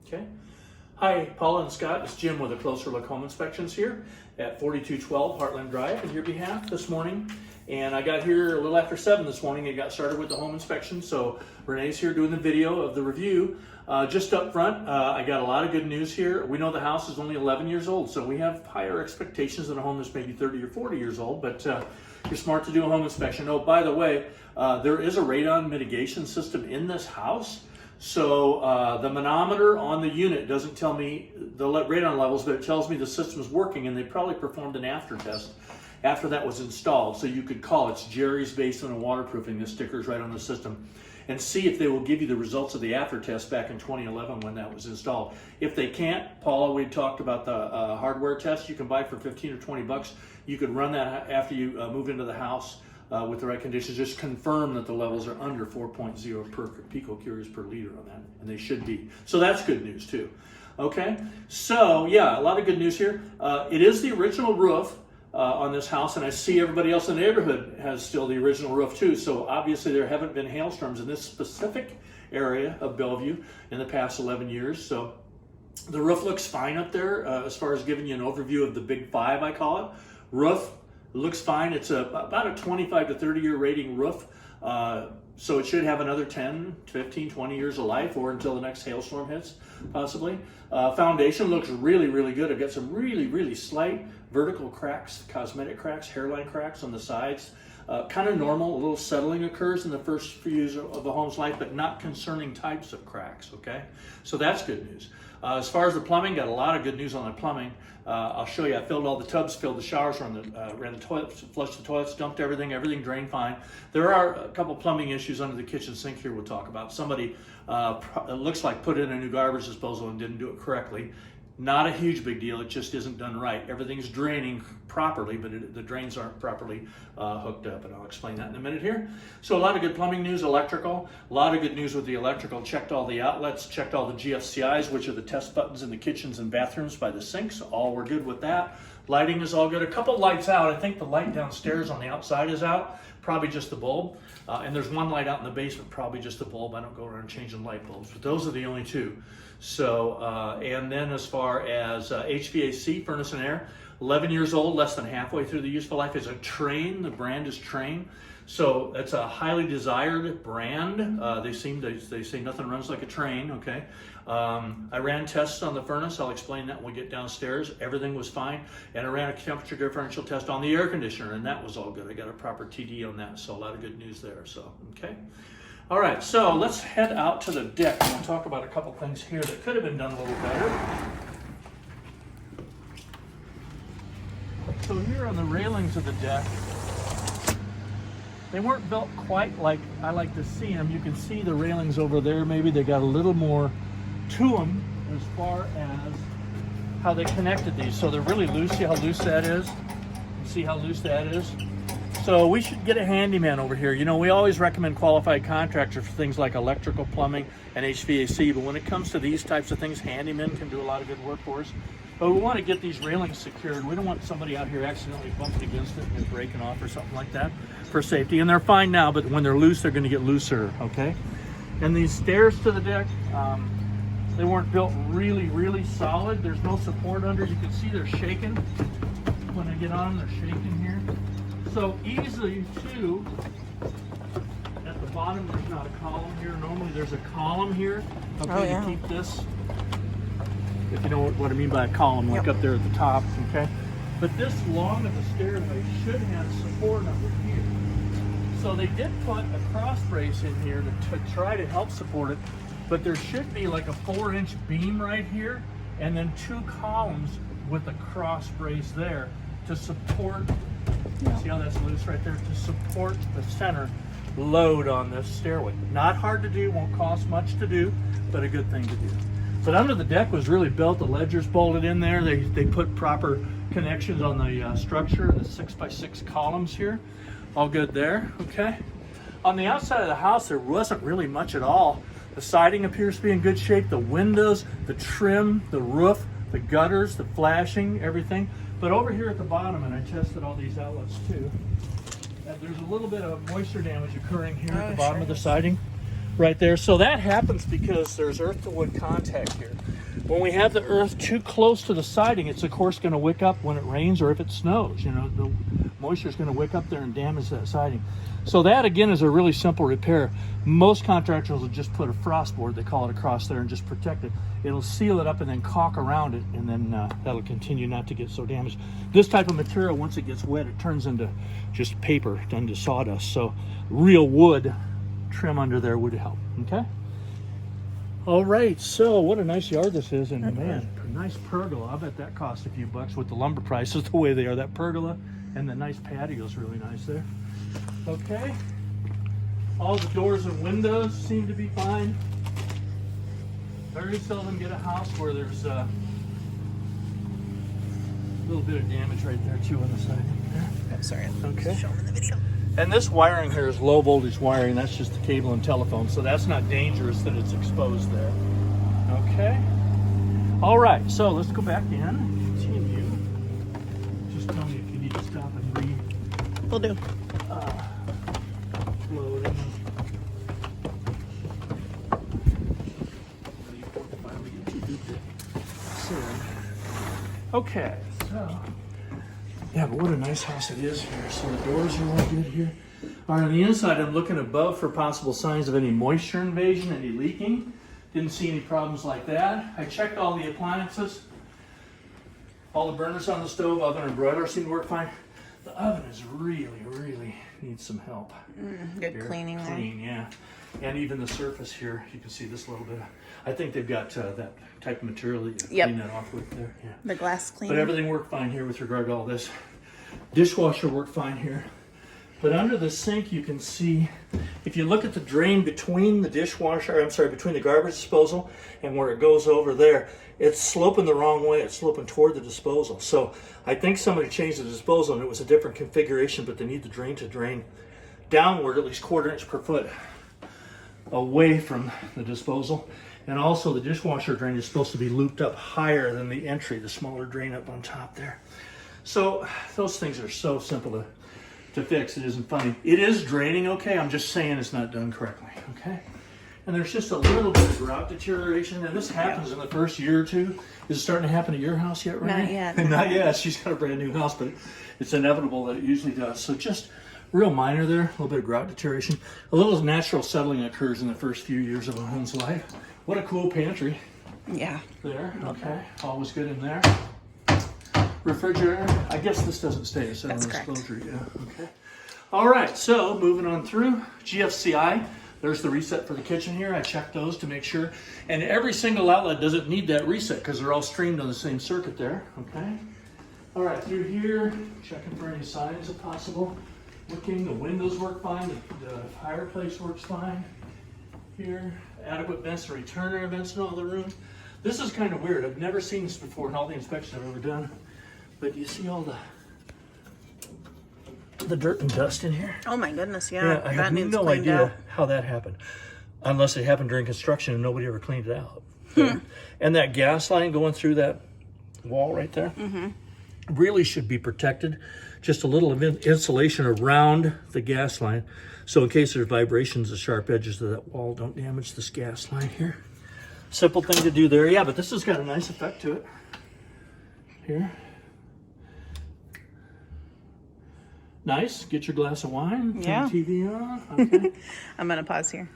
Okay. Hi, Paula and Scott. It's Jim with a Closer Look Home Inspections here at 4212 Heartland Drive on your behalf this morning. And I got here a little after 7 this morning and got started with the home inspection. So Renee's here doing the video of the review. Just up front, I got a lot of good news here. We know the house is only 11 years old, so we have higher expectations than a home that's maybe 30 or 40 years old, but you're smart to do a home inspection. Oh, by the way, there is a radon mitigation system in this house. So the manometer on the unit doesn't tell me the radon levels, but it tells me the system is working, and they probably performed an after test after that was installed. So you could call it's Jerry's Basement and Waterproofing, the stickers right on the system, and see if they will give you the results of the after test back in 2011 when that was installed. If they can't, Paula, we talked about the hardware test you can buy for 15 or 20 bucks. You could run that after you move into the house. With the right conditions, just confirm that the levels are under 4.0 per picocuries per liter on that, and they should be. So that's good news too. Okay, so yeah, a lot of good news here. It is the original roof on this house, and I see everybody else in the neighborhood has still the original roof too. So obviously there haven't been hailstorms in this specific area of Bellevue in the past 11 years. So the roof looks fine up there as far as giving you an overview of the big five, I call it. Roof looks fine. It's about a 25 to 30 year rating roof. So it should have another 10, 15, 20 years of life, or until the next hailstorm hits, possibly. Foundation looks really, really good. I've got some really, really slight vertical cracks, cosmetic cracks, hairline cracks on the sides. Kind of normal, a little settling occurs in the first few years of the home's life, but not concerning types of cracks, okay? So that's good news. As far as the plumbing, got a lot of good news on the plumbing. I'll show you. I filled all the tubs, filled the showers, ran the toilets, flushed the toilets, dumped everything drained fine. There are a couple plumbing issues under the kitchen sink here we'll talk about. Somebody, it looks like, put in a new garbage disposal and didn't do it correctly. Not a huge big deal, it just isn't done right. Everything's draining properly, but the drains aren't properly hooked up, and I'll explain that in a minute here. So a lot of good plumbing news, electrical. A lot of good news with the electrical. Checked all the outlets, checked all the GFCIs, which are the test buttons in the kitchens and bathrooms by the sinks. All were good with that. Lighting is all good. A couple lights out. I think the light downstairs on the outside is out, probably just the bulb. And there's one light out in the basement, probably just the bulb. I don't go around changing light bulbs, but those are the only two. So, and then as far as HVAC, furnace and air, 11 years old, less than halfway through the useful life, is a Train. The brand is Train. So it's a highly desired brand. They say nothing runs like a train, okay? I ran tests on the furnace. I'll explain that when we get downstairs. Everything was fine. And I ran a temperature differential test on the air conditioner, and that was all good. I got a proper TD on that, so a lot of good news there, so, okay? All right, so let's head out to the deck and we'll talk about a couple things here that could have been done a little better. So here on the railings of the deck, they weren't built quite like I like to see them. You can see the railings over there. Maybe they got a little more to them as far as how they connected these. So they're really loose. See how loose that is? See how loose that is? So we should get a handyman over here. You know, we always recommend qualified contractors for things like electrical, plumbing, and HVAC, but when it comes to these types of things, handymen can do a lot of good work for us. But we want to get these railings secured. We don't want somebody out here accidentally bumping against it and breaking off or something like that for safety. And they're fine now, but when they're loose, they're going to get looser, okay? And these stairs to the deck, they weren't built really, really solid. There's no support under. You can see they're shaking. When I get on them, they're shaking here. So easily too, at the bottom there's not a column here. Normally there's a column here, okay, to keep this, if you know what I mean by a column, like up there at the top, okay? But this long of a stairway should have support under here. So they did put a cross brace in here to try to help support it, but there should be like a 4-inch beam right here, and then 2 columns with a cross brace there to support. See how that's loose right there? To support the center load on this stairway. Not hard to do, won't cost much to do, but a good thing to do. But under the deck was really built, the ledgers bolted in there. They put proper connections on the structure, the 6x6 columns here. All good there, okay? On the outside of the house, there wasn't really much at all. The siding appears to be in good shape. The windows, the trim, the roof, the gutters, the flashing, everything. But over here at the bottom, and I tested all these outlets too, there's a little bit of moisture damage occurring here at the bottom of the siding. right there. So that happens because there's earth to wood contact here. When we have the earth too close to the siding, it's of course going to wick up when it rains or if it snows. You know, the moisture is going to wick up there and damage that siding. So that again is a really simple repair. Most contractors will just put a frost board, they call it, across there and just protect it. It'll seal it up and then caulk around it, and then that'll continue not to get so damaged. This type of material, once it gets wet, it turns into just paper, done to sawdust. So real wood trim under there would help. Okay. All right, so what a nice yard this is, and man, a nice pergola. I bet that cost a few bucks with the lumber prices the way they are. That pergola and the nice patio is really nice there. Okay, all the doors and windows seem to be fine. Very seldom get a house where there's a little bit of damage right there too on the side. I'm sorry. Okay. Show them in the video. And this wiring here is low voltage wiring. That's just the cable and telephone, so that's not dangerous that it's exposed there. Okay. All right, so let's go back in and continue. Just tell me if you need to stop and read. Will do. Loading. Okay, so yeah, but what a nice house it is here. So the doors are all good here. All right, on the inside, I'm looking above for possible signs of any moisture invasion, any leaking. Didn't see any problems like that. I checked all the appliances. All the burners on the stove, oven and broiler seem to work fine. The oven is really needs some help. Good Here, cleaning there. clean, yeah. And even the surface here, you can see this little bit. I think they've got that type of material that you clean that off with there. Yeah. The glass cleaner. But everything worked fine here with regard to all this. Dishwasher worked fine here. But under the sink, you can see, if you look at the drain between the dishwasher, I'm sorry, between the garbage disposal and where it goes over there, it's sloping the wrong way. It's sloping toward the disposal. So I think somebody changed the disposal and it was a different configuration, but they need the drain to drain downward at least 1/4 inch per foot away from the disposal. And also the dishwasher drain is supposed to be looped up higher than the entry, the smaller drain up on top there. So those things are so simple to fix. It isn't funny. It is draining okay. I'm just saying it's not done correctly. Okay. And there's just a little bit of grout deterioration, and this happens in the first year or two. Is it starting to happen at your house yet, Renee? Not yet. Not yet. She's got a brand new house, but it's inevitable that it usually does. So just real minor there, a little bit of grout deterioration. A little natural settling occurs in the first few years of a home's life. What a cool pantry. Yeah. There, okay. Always good in there. Refrigerator. I guess this doesn't stay. It's That's on correct. disclosure. Yeah, okay. All right, so moving on through. GFCI. There's the reset for the kitchen here. I checked those to make sure. And every single outlet doesn't need that reset because they're all streamed on the same circuit there. Okay. All right, through here, checking for any signs if possible. Looking, the windows work fine. The fireplace works fine. Here, adequate vents and returner vents in all the rooms. This is kind of weird. I've never seen this before in all the inspections I've ever done. But you see all the dirt and dust in here? Oh my goodness, yeah. I that have needs no cleaned idea out. how that happened. Unless it happened during construction and nobody ever cleaned it out. And that gas line going through that wall right there really should be protected. Just a little insulation around the gas line. So in case there's vibrations, the sharp edges of that wall don't damage this gas line here. Simple thing to do there. Yeah, but this has got a nice effect to it. Here. Nice. Get your glass of wine. Turn Yeah. the TV on. Okay. I'm going to pause here.